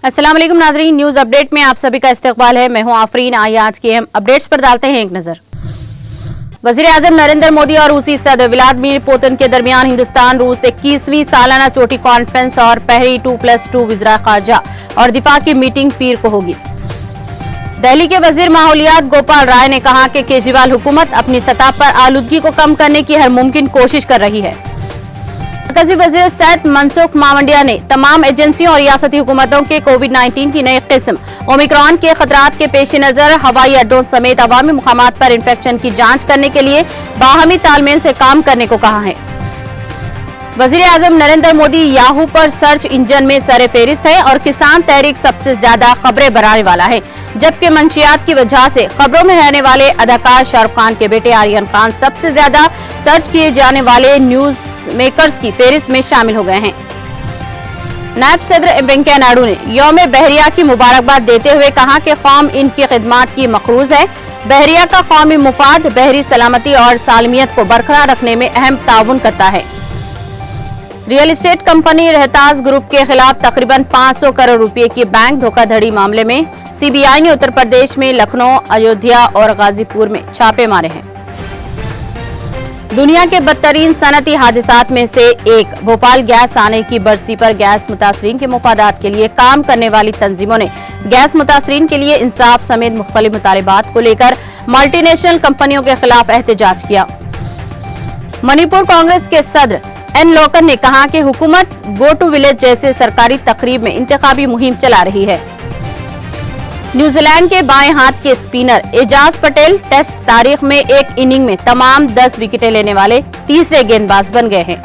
अस्सलाम वालेकुम नाज़रीन, न्यूज अपडेट में आप सभी का इस्तकबाल है। मैं हूं आफरीन। आइए आज के अहम अपडेट्स पर डालते हैं एक नजर। वज़ीर-ए-आज़म नरेंद्र मोदी और रूसी सदर व्लादिमीर पुतिन के दरमियान हिंदुस्तान रूस 21वीं सालाना चोटी कॉन्फ्रेंस और पहली 2+2 वज़ीर ख़ारजा और दिफा की मीटिंग पीर को होगी। दिल्ली के वजीर माहौलियात गोपाल राय ने कहा कि केजरीवाल हुकूमत अपनी सतह पर आलूदगी को कम करने की हर मुमकिन कोशिश कर रही है। मरकजी वजीर सैयद मनसुख मांडविया ने तमाम एजेंसियों और रियासती हुकूमतों के कोविड-19 की नई किस्म ओमिक्रॉन के खतरात के पेश नजर हवाई अड्डों समेत अवामी मुकामात पर इंफेक्शन की जांच करने के लिए बाहमी तालमेल से काम करने को कहा है। वज़ीर-ए-आज़म नरेंद्र मोदी याहू पर सर्च इंजन में सरे फेरिस्त है और किसान तहरीक सबसे ज्यादा खबरें बनाने वाला है, जबकि मंशियात की वजह से खबरों में रहने वाले अदाकार शाहरुख खान के बेटे आर्यन खान सबसे ज्यादा सर्च किए जाने वाले न्यूज मेकर्स की फेरिस्त में शामिल हो गए हैं। नायब सदर वेंकैया नायडू ने यौम बहरिया की मुबारकबाद देते हुए कहा कि कौम इनकी खिदमात की मखरूज है। बहरिया का कौमी मुफाद बहरी सलामती और सालमियत को बरकरार रखने में अहम ताउन करता है। रियल एस्टेट कंपनी रहताज ग्रुप के खिलाफ तकरीबन 500 करोड़ रुपए की बैंक धोखाधड़ी मामले में सीबीआई ने उत्तर प्रदेश में लखनऊ, अयोध्या और गाजीपुर में छापे मारे हैं। दुनिया के बदतरीन सनती हादसात में से एक भोपाल गैस आने की बरसी पर गैस मुतासरीन के मुफादात के लिए काम करने वाली तंजीमों ने गैस मुतासरीन के लिए इंसाफ समेत मुख्तलिफ मुतालिबात को लेकर मल्टीनेशनल कंपनियों के खिलाफ एहतजाज किया। मणिपुर कांग्रेस के सदर एन लोकन ने कहा कि हुकूमत गो टू विलेज जैसे सरकारी तकरीब में इंतखाबी मुहिम चला रही है। न्यूजीलैंड के बाएं हाथ के स्पिनर एजाज पटेल टेस्ट तारीख में एक इनिंग में तमाम 10 विकेटें लेने वाले तीसरे गेंदबाज बन गए हैं।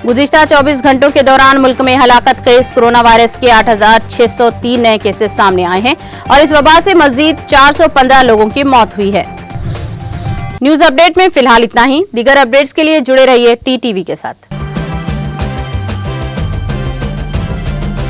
गुज़िश्ता 24 घंटों के दौरान मुल्क में हलाकत खेज कोरोना वायरस के 8,603 नए केसेस सामने आए हैं और इस वबा से मजीद 415 लोगों की मौत हुई है। न्यूज अपडेट में फिलहाल इतना ही। दीगर अपडेट्स के लिए जुड़े रहिए टीटीवी के साथ।